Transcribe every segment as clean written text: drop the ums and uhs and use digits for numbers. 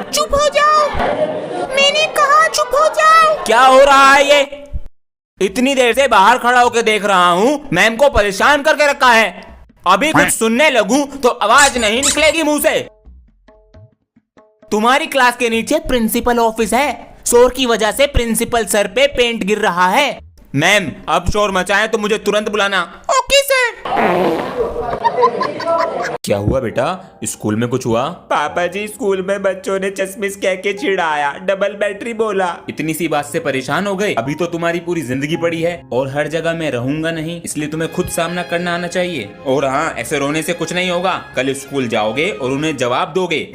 चुप हो जाओ, मैंने कहा चुप हो जाओ। क्या हो रहा है ये? इतनी देर से बाहर खड़ा होकर देख रहा हूँ, मैम को परेशान करके रखा है। अभी कुछ सुनने लगूं तो आवाज नहीं निकलेगी मुंह से। तुम्हारी क्लास के नीचे प्रिंसिपल ऑफिस है, शोर की वजह से प्रिंसिपल सर पे पेंट गिर रहा है। मैम अब शोर मचाए तो मुझे तुरंत बुलाना। Okay sir. क्या हुआ बेटा, स्कूल में कुछ हुआ? पापा जी स्कूल में बच्चों ने चश्मिश कह के चिढ़ाया, डबल बैटरी बोला। इतनी सी बात से परेशान हो गए? अभी तो तुम्हारी पूरी जिंदगी पड़ी है और हर जगह मैं रहूंगा नहीं, इसलिए तुम्हें खुद सामना करना आना चाहिए। और हाँ, ऐसे रोने से कुछ नहीं होगा। कल स्कूल जाओगे और उन्हें जवाब दोगे।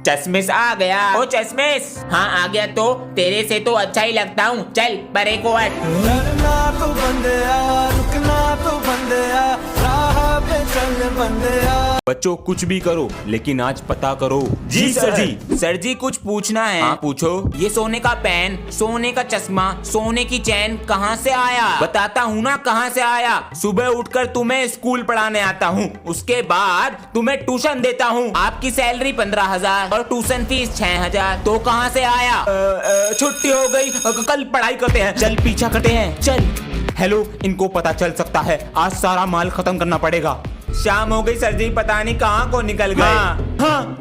चश्मिश आ गया। ओ चश्मिश। हाँ आ गया, तो तेरे से तो अच्छा ही लगता हूँ। चल परे को हट। लड़ना तो बंदया, रुकना तो बंदया, राह पे चल बंदया। बच्चों कुछ भी करो लेकिन आज पता करो। जी सर जी। सर जी कुछ पूछना है। हाँ पूछो। ये सोने का पेन, सोने का चश्मा, सोने की चैन कहाँ से आया? बताता हूँ ना कहाँ से आया। सुबह उठकर तुम्हें स्कूल पढ़ाने आता हूँ, उसके बाद तुम्हें ट्यूशन देता हूँ। आपकी सैलरी 15,000 और ट्यूशन फीस 6,000, तो कहाँ से आया? छुट्टी हो गई, कल पढ़ाई करते हैं। चल पीछा करते हैं, चल। हेलो, इनको पता चल सकता है, आज सारा माल खत्म करना पड़ेगा। शाम हो गई सर जी, पता नहीं कहाँ को निकल गए। हाँ।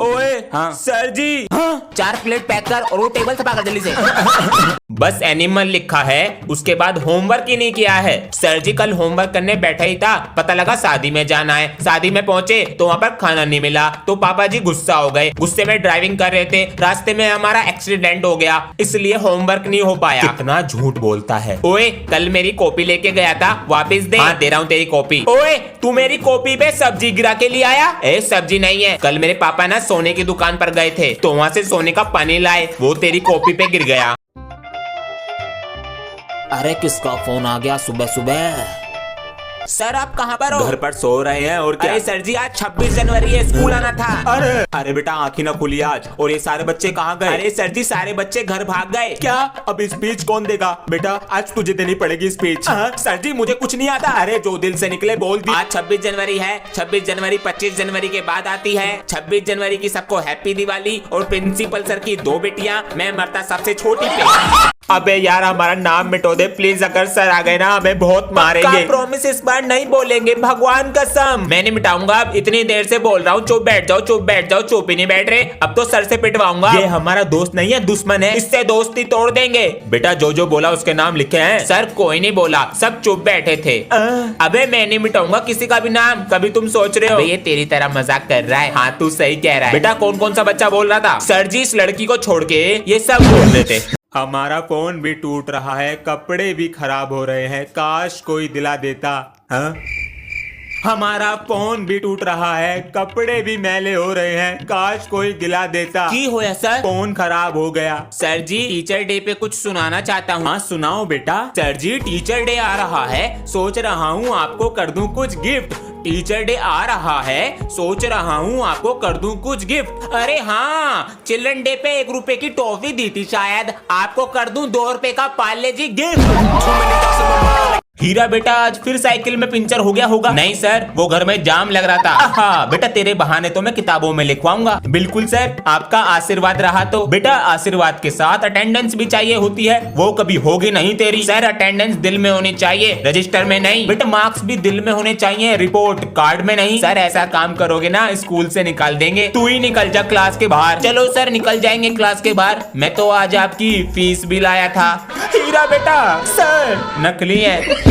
ओए हाँ। सर जी हाँ। 4 प्लेट पैक कर और वो टेबल सफा कर जल्दी से। बस एनिमल लिखा है, उसके बाद होमवर्क ही नहीं किया है। सर जी कल होमवर्क करने बैठा ही था, पता लगा शादी में जाना है। शादी में पहुंचे तो वहाँ पर खाना नहीं मिला, तो पापा जी गुस्सा हो गए। गुस्से में ड्राइविंग कर रहे थे, रास्ते में हमारा एक्सीडेंट हो गया, इसलिए होमवर्क नहीं हो पाया। कितना झूठ बोलता है। ओए कल मेरी कॉपी लेके गया था, वापस दे। हाँ दे रहा हूँ तेरी कॉपी। ओए तू मेरी कॉपी पे सब्जी गिरा के लिए आया? ए सब्जी नहीं है, कल मेरे पापा ना सोने की दुकान पर गए थे, तो वहाँ से सोने का पानी लाए, वो तेरी कॉपी पे गिर गया। अरे किसका फोन आ गया सुबह सुबह? सर आप कहाँ पर हो? घर पर सो रहे हैं और क्या? अरे सर जी आज 26 जनवरी है, स्कूल आना था। अरे बेटा आंखें ना खुली आज। और ये सारे बच्चे कहाँ गए? अरे सर जी सारे बच्चे घर भाग गए। क्या? अब स्पीच कौन देगा? बेटा आज तुझे देनी पड़ेगी स्पीच। सर जी मुझे कुछ नहीं आता। अरे जो दिल से निकले बोल दी। आज 26 जनवरी है, 26 जनवरी 25 जनवरी के बाद आती है। 26 जनवरी की सबको हैप्पी दिवाली। और प्रिंसिपल सर की 2 बेटियां, मैं मरता सबसे छोटी पे। अबे यार हमारा नाम मिटो दे प्लीज, अगर सर आ गए ना हमें बहुत मारेंगे। प्रॉमिस इस बार नहीं बोलेंगे, भगवान कसम। मैं नहीं मिटाऊंगा, अब इतनी देर से बोल रहा हूँ चुप बैठ जाओ, चुप बैठ जाओ। चुप ही नहीं बैठ रहे, अब तो सर से पिटवाऊंगा। ये हमारा दोस्त नहीं है, दुश्मन है, इससे दोस्ती तोड़ देंगे। बेटा जो बोला उसके नाम लिखे हैं। सर कोई नहीं बोला, सब चुप बैठे थे। अबे मैं नहीं मिटाऊंगा किसी का भी नाम, कभी तुम सोच रहे हो ये तेरी तरह मजाक कर रहा है। हाँ तू सही कह रहा है। बेटा कौन कौन सा बच्चा बोल रहा था? सर जी इस लड़की को छोड़ के ये सब बोल रहे थे। हमारा फोन भी टूट रहा है, कपड़े भी खराब हो रहे हैं, काश कोई दिला देता। हाँ? हमारा फोन भी टूट रहा है, कपड़े भी मैले हो रहे हैं, काश कोई दिला देता। की होया सर? फोन खराब हो गया। सर जी टीचर डे पे कुछ सुनाना चाहता हूँ। हाँ सुनाओ बेटा। सर जी टीचर डे आ रहा है, सोच रहा हूँ आपको कर दूं कुछ गिफ्ट। टीचर डे आ रहा है, सोच रहा हूँ आपको कर दूं कुछ गिफ्ट। अरे हाँ चिल्ड्रन डे पे 1 रुपए की टॉफी दी थी शायद, आपको कर दूं 2 रुपए का पार्ले जी गिफ्ट। हीरा बेटा आज फिर साइकिल में पंचर हो गया होगा। नहीं सर वो घर में जाम लग रहा था। हाँ बेटा तेरे बहाने तो मैं किताबों में लिखवाऊंगा। बिल्कुल सर, आपका आशीर्वाद रहा तो। बेटा आशीर्वाद के साथ अटेंडेंस भी चाहिए होती है, वो कभी होगी नहीं तेरी। सर अटेंडेंस दिल में होनी चाहिए, रजिस्टर में नहीं। बेटा मार्क्स भी दिल में होने चाहिए, रिपोर्ट कार्ड में नहीं। सर ऐसा काम करोगे ना स्कूल से निकाल देंगे। तू ही निकल जा क्लास के बाहर। चलो सर निकल जाएंगे क्लास के बाहर। मैं तो आज आपकी फीस भी लाया था। हीरा बेटा सर नकली है।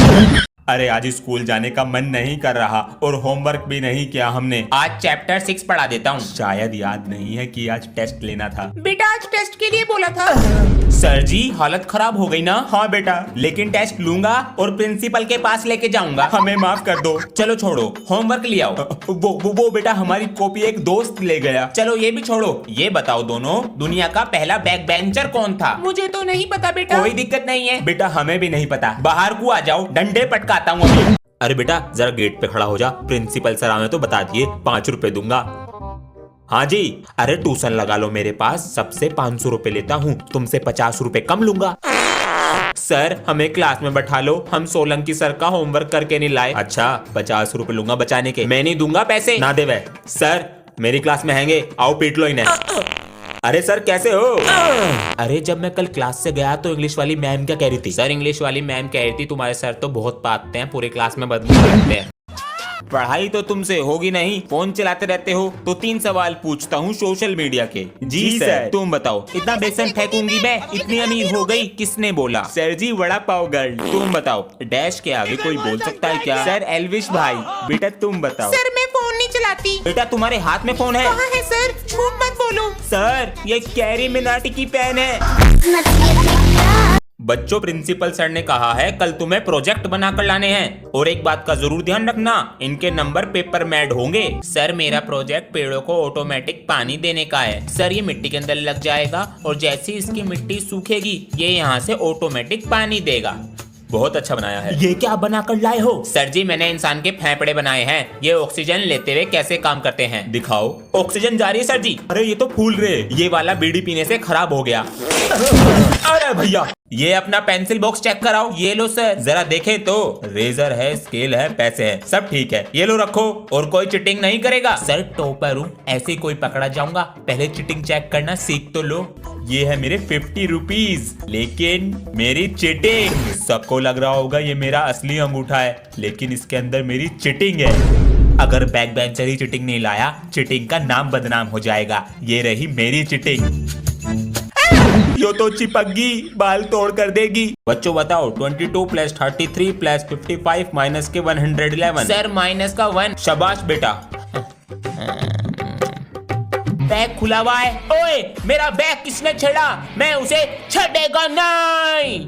अरे आज स्कूल जाने का मन नहीं कर रहा और होमवर्क भी नहीं किया हमने। आज चैप्टर 6 पढ़ा देता हूँ। शायद याद नहीं है कि आज टेस्ट लेना था। बेटा आज टेस्ट के लिए बोला था। सर जी हालत खराब हो गई ना? हाँ बेटा लेकिन टेस्ट लूंगा और प्रिंसिपल के पास लेके जाऊंगा। हमें माफ कर दो। चलो छोड़ो होमवर्क ले आओ। वो बेटा हमारी कॉपी एक दोस्त ले गया। चलो ये भी छोड़ो, ये बताओ दोनों दुनिया का पहला बैक बेंचर कौन था? मुझे तो नहीं पता बेटा। कोई दिक्कत नहीं है बेटा, हमें भी नहीं पता। बाहर को आ जाओ, डंडे पटकाता हूँ अभी। अरे बेटा जरा गेट पे खड़ा हो जा, प्रिंसिपल सर आए तो बता दिए 5 रुपए दूंगा। हाँ जी। अरे ट्यूशन लगा लो मेरे पास, सबसे 500 रुपए लेता हूँ, तुमसे 50 रुपए कम लूंगा। सर हमें क्लास में बैठा लो, हम सोलंकी सर का होमवर्क करके नहीं लाए। अच्छा 50 रुपए लूंगा बचाने के। मैं नहीं दूंगा पैसे। ना दे वे। सर मेरी क्लास में हैंगे, आओ पीट लो इन्हें। अरे सर कैसे हो? अरे जब मैं कल क्लास से गया तो इंग्लिश वाली मैम क्या कह रही थी? सर इंग्लिश वाली मैम कह रही थी तुम्हारे सर तो बहुत पाते हैं, पूरे क्लास में बदबू करते हैं। पढ़ाई तो तुमसे होगी नहीं, फोन चलाते रहते हो। तो 3 सवाल पूछता हूँ सोशल मीडिया के। जी सर। तुम बताओ, इतना बेसन फेंकूंगी मैं, इतनी अमीर हो गई, किसने बोला? सर जी वड़ा पाव गर्ल। तुम बताओ, डैश के आगे कोई बोल सकता है क्या? सर एल्विश भाई। बेटा तुम बताओ। सर मैं फोन नहीं चलाती। बेटा तुम्हारे हाथ में फोन है? कहाँ है सर? झूठ मत बोलो। सर ये कैरी मिनाटी की पेन है। बच्चों प्रिंसिपल सर ने कहा है कल तुम्हें प्रोजेक्ट बनाकर लाने हैं, और एक बात का जरूर ध्यान रखना, इनके नंबर पेपर मैड होंगे। सर मेरा प्रोजेक्ट पेड़ों को ऑटोमेटिक पानी देने का है। सर ये मिट्टी के अंदर लग जाएगा और जैसे ही इसकी मिट्टी सूखेगी ये यहाँ से ऑटोमेटिक पानी देगा। बहुत अच्छा बनाया है। ये क्या बनाकर लाए हो? सर जी मैंने इंसान के फेफड़े बनाए हैं, ये ऑक्सीजन लेते हुए कैसे काम करते हैं। दिखाओ। ऑक्सीजन जा रही है सर जी। अरे ये तो फूल रहे, ये वाला बीड़ी पीने से खराब हो गया। अरे भैया ये अपना पेंसिल बॉक्स चेक कराओ। ये लो सर, जरा देखें तो। रेजर है, स्केल है, पैसे है, सब ठीक है। ये लो रखो, और कोई चिटिंग नहीं करेगा। सर टॉपर हूँ, ऐसे ही कोई पकड़ा जाऊंगा, पहले चिटिंग चेक करना सीख तो लो। ये है मेरे 50 रुपीज, लेकिन मेरी चिटिंग। सबको लग रहा होगा ये मेरा असली अंगूठा है, लेकिन इसके अंदर मेरी चिटिंग है। अगर बैक बेंचर ही चिटिंग नहीं लाया, चिटिंग का नाम बदनाम हो जाएगा। ये रही मेरी चिटिंग। यो तो चिपक बाल तोड़ कर देगी। बच्चों बताओ 22 + 33 + 55 माइनस के 111। सर माइनस का 1। शाबाश बेटा। बैग खुला हुआ है। ओए मेरा बैग किसने छेड़ा? मैं उसे छेड़ेगा नहीं।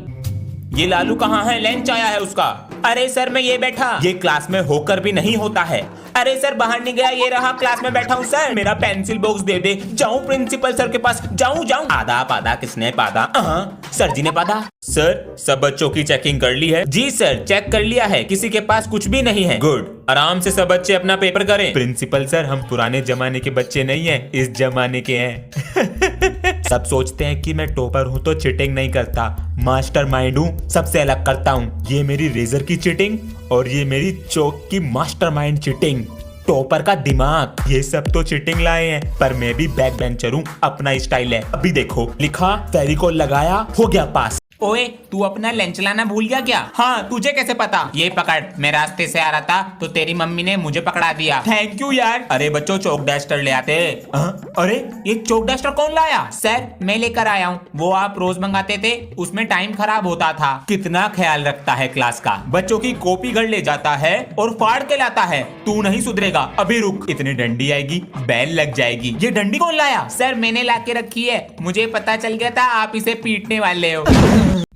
ये लालू कहाँ है? लंच आया है उसका। अरे सर मैं ये बैठा। ये क्लास में होकर भी नहीं होता है। अरे सर बाहर नहीं गया, ये रहा क्लास में बैठा हूँ। सर मेरा पेंसिल बॉक्स दे दे। जाऊँ प्रिंसिपल सर के पास? जाऊँ? आधा पादा किसने पादा? सर जी ने पादा। सर सब बच्चों की चेकिंग कर ली है? जी सर चेक कर लिया है, किसी के पास कुछ भी नहीं है। गुड, आराम से सब बच्चे अपना पेपर करें। प्रिंसिपल सर हम पुराने जमाने के बच्चे नहीं हैं, इस जमाने के हैं। सब सोचते हैं कि मैं टॉपर हूँ तो चिटिंग नहीं करता, मास्टरमाइंड हूँ, सबसे अलग करता हूँ। ये मेरी रेजर की चिटिंग और ये मेरी चौक की मास्टरमाइंड चिटिंग। टॉपर का दिमाग, ये सब तो चिटिंग लाए हैं, पर मैं भी बैक बेंचर हूँ, अपना स्टाइल है। अभी देखो, लिखा, फेविकोल लगाया, हो गया पास। ओए तू अपना लंच लाना भूल गया क्या? हाँ तुझे कैसे पता? ये पकड़, मैं रास्ते से आ रहा था तो तेरी मम्मी ने मुझे पकड़ा दिया। थैंक यू यार। अरे बच्चों चौक डस्टर ले आते। अरे ये चौक डस्टर कौन लाया? सर मैं लेकर आया हूँ, वो आप रोज मंगाते थे, उसमें टाइम खराब होता था। कितना ख्याल रखता है क्लास का। बच्चों की कॉपी घर ले जाता है और फाड़ के लाता है। तू नहीं सुधरेगा, अभी रुक, इतनी डंडी आएगी, बैल लग जाएगी। ये डंडी कौन लाया? सर मैंने ला के रखी है, मुझे पता चल गया था आप इसे पीटने वाले हो।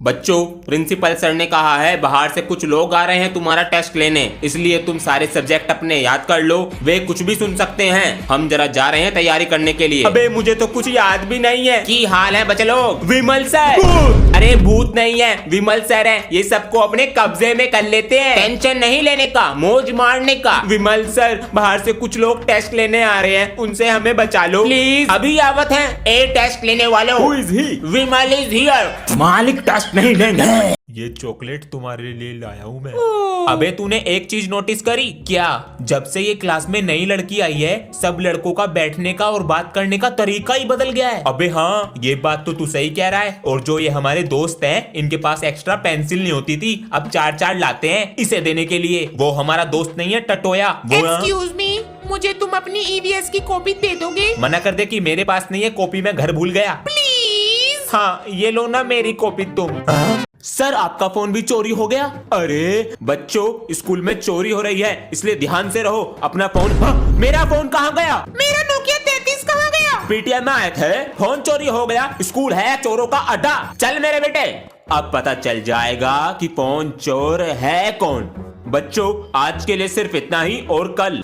बच्चों प्रिंसिपल सर ने कहा है बाहर से कुछ लोग आ रहे हैं तुम्हारा टेस्ट लेने, इसलिए तुम सारे सब्जेक्ट अपने याद कर लो, वे कुछ भी सुन सकते हैं। हम जरा जा रहे हैं तैयारी करने के लिए। अबे मुझे तो कुछ याद भी नहीं है। की हाल है बच्चे लोग? विमल सर। अरे भूत नहीं है, विमल सर है, ये सबको अपने कब्जे में कर लेते हैं। टेंशन नहीं लेने का, मौज मारने का। विमल सर बाहर से कुछ लोग टेस्ट लेने आ रहे हैं, उनसे हमें बचा लो प्लीज। अभी आवत है। ए टेस्ट लेने वाले हो? विमल इज हियर। मालिक टेस्ट नहीं लेंगे। ये चॉकलेट तुम्हारे लिए लाया हूँ मैं। अबे तूने एक चीज नोटिस करी क्या? जब से ये क्लास में नई लड़की आई है, सब लड़कों का बैठने का और बात करने का तरीका ही बदल गया है। अबे हाँ ये बात तो तू सही कह रहा है। और जो ये हमारे दोस्त हैं, इनके पास एक्स्ट्रा पेंसिल नहीं होती थी, अब 4-4 लाते हैं इसे देने के लिए। वो हमारा दोस्त नहीं है टटोया। एक्सक्यूज मी, मुझे तुम अपनी ईवीएस की कॉपी दे दोगे? मना कर दे कि मेरे पास नहीं है कॉपी, मैं घर भूल गया। प्लीज। हाँ ये लो ना मेरी कॉपी तुम। सर आपका फोन भी चोरी हो गया? अरे बच्चों स्कूल में चोरी हो रही है, इसलिए ध्यान से रहो। अपना फोन। मेरा फोन कहाँ गया? मेरा नोकिया 33 कहाँ गया? पीटीएम में आए थे, फोन चोरी हो गया। स्कूल है चोरों का अड्डा। चल मेरे बेटे, अब पता चल जाएगा कि फोन चोर है कौन। बच्चों आज के लिए सिर्फ इतना ही, और कल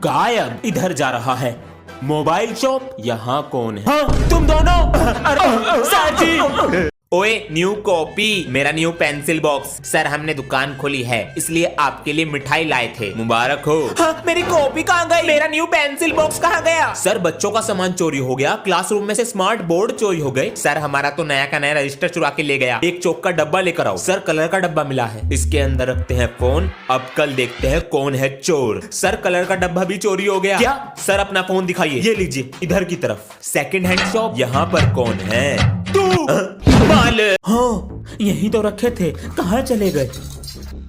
गायब इधर जा रहा है। मोबाइल शॉप यहाँ कौन है? तुम दोनों। सर जी ओए न्यू कॉपी, मेरा न्यू पेंसिल बॉक्स। सर हमने दुकान खोली है इसलिए आपके लिए मिठाई लाए थे, मुबारक हो। हाँ, मेरी कॉपी कहाँ गई? मेरा न्यू पेंसिल बॉक्स कहाँ गया? सर बच्चों का सामान चोरी हो गया, क्लासरूम में से स्मार्ट बोर्ड चोरी हो गए। सर हमारा तो नया का नया रजिस्टर चुरा के ले गया। एक चौक का डब्बा लेकर आओ। सर कलर का डब्बा मिला है, इसके अंदर रखते हैं फोन। अब कल देखते हैं कौन है चोर। सर कलर का डब्बा भी चोरी हो गया। क्या? सर अपना फोन दिखाइए। ये लीजिए, इधर की तरफ। Second hand shop. यहाँ पर कौन है? तू माल। हाँ, यही तो रखे थे, कहाँ चले गए?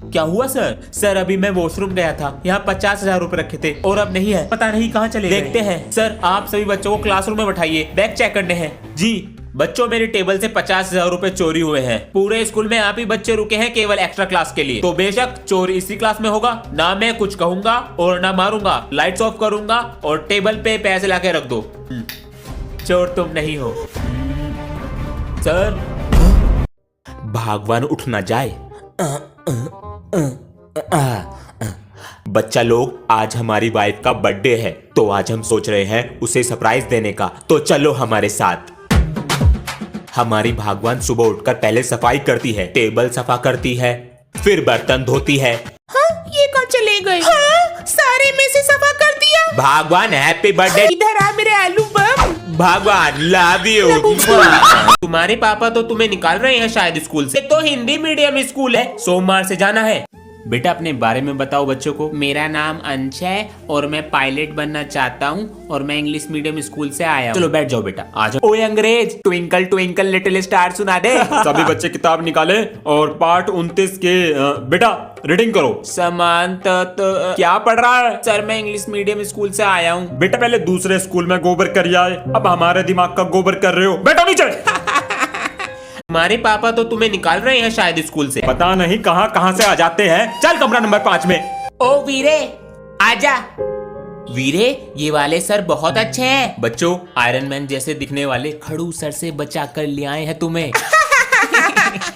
क्या हुआ सर? सर अभी मैं वॉशरूम गया था, यहाँ 50,000 रुपए रखे थे और अब नहीं है, पता नहीं कहाँ चले गए। देखते हैं। सर आप सभी बच्चों को क्लासरूम में बैठाइए, बैग चेक करने हैं। जी बच्चों, मेरी टेबल से 50,000 रुपए चोरी हुए हैं। पूरे स्कूल में आप ही बच्चे रुके हैं केवल एक्स्ट्रा क्लास के लिए, तो बेशक चोरी इसी क्लास में होगा। ना मैं कुछ कहूंगा और ना मारूंगा, लाइट्स ऑफ करूंगा और टेबल पे पैसे लाके रख दो। चोर तुम नहीं हो। सर भगवान उठ ना जाए। बच्चा लोग, आज हमारी वाइफ का बर्थडे है, तो आज हम सोच रहे हैं उसे सरप्राइज देने का, तो चलो हमारे साथ। हमारी भगवान सुबह उठकर पहले सफाई करती है, टेबल सफा करती है, फिर बर्तन धोती है। हाँ, ये कहाँ चले गए? हाँ, सारे में से सफा कर दिया। भगवान हैप्पी बर्थडे। इधर आ मेरे आलू बम। भगवान लव यू। तुम्हारे पापा तो तुम्हें निकाल रहे हैं शायद स्कूल से। तो हिंदी मीडियम स्कूल है, सोमवार से जाना है। बेटा अपने बारे में बताओ बच्चों को। मेरा नाम अंश है और मैं पायलट बनना चाहता हूँ और मैं इंग्लिश मीडियम स्कूल से आया हूँ। चलो बैठ जाओ बेटा, आ जाओ। ओए अंग्रेज, ट्विंकल ट्विंकल लिटिल स्टार सुना दे। सभी बच्चे किताब निकाले और पाठ 29 के बेटा रीडिंग करो। समांत क्या पढ़ रहा है? सर मैं इंग्लिश मीडियम स्कूल से आया हूँ। बेटा पहले दूसरे स्कूल में गोबर कर आए, अब हमारे दिमाग का गोबर कर रहे हो। बेटा नीचे। तुम्हारे पापा तो तुम्हें निकाल रहे हैं शायद स्कूल से। पता नहीं कहाँ से आ जाते हैं। चल कमरा नंबर 5 में। ओ वीरे आजा। वीरे ये वाले सर बहुत अच्छे हैं। बच्चों आयरन मैन जैसे दिखने वाले खड़ू सर से बचा कर ले आए हैं तुम्हें।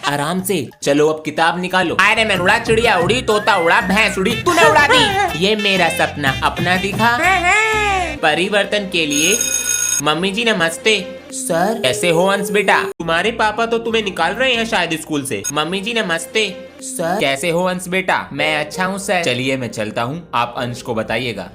आराम से चलो, अब किताब निकालो। आयरन मैन उड़ा, चिड़िया उड़ी, तोता उड़ा, भैंस उड़ी, तूने उड़ा दी। ये मेरा सपना अपना दिखा। परिवर्तन के लिए मम्मी जी नमस्ते। सर कैसे हो अंश बेटा? तुम्हारे पापा तो तुम्हें निकाल रहे हैं शायद स्कूल से। मम्मी जी नमस्ते। सर कैसे हो अंश बेटा? मैं अच्छा हूँ सर। चलिए मैं चलता हूँ, आप अंश को बताइएगा।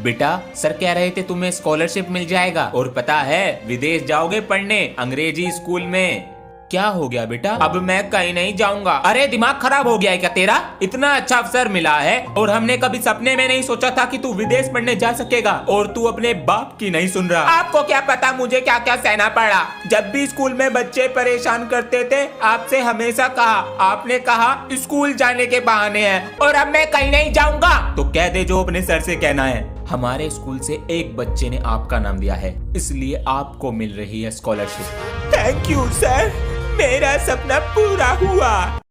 बेटा सर कह रहे थे तुम्हें स्कॉलरशिप मिल जाएगा और पता है विदेश जाओगे पढ़ने अंग्रेजी स्कूल में। क्या हो गया बेटा? अब मैं कहीं नहीं जाऊंगा। अरे दिमाग खराब हो गया है क्या तेरा? इतना अच्छा अवसर मिला है और हमने कभी सपने में नहीं सोचा था कि तू विदेश पढ़ने जा सकेगा और तू अपने बाप की नहीं सुन रहा। आपको क्या पता मुझे क्या क्या सहना पड़ा। जब भी स्कूल में बच्चे परेशान करते थे आपसे हमेशा कहा, आपने कहा स्कूल जाने के बहाने हैं और अब मैं कहीं नहीं जाऊंगा। तो कह दे जो अपने सर से कहना है। हमारे स्कूल से एक बच्चे ने आपका नाम दिया है, इसलिए आपको मिल रही है स्कॉलरशिप। थैंक यू सर, मेरा सपना पूरा हुआ।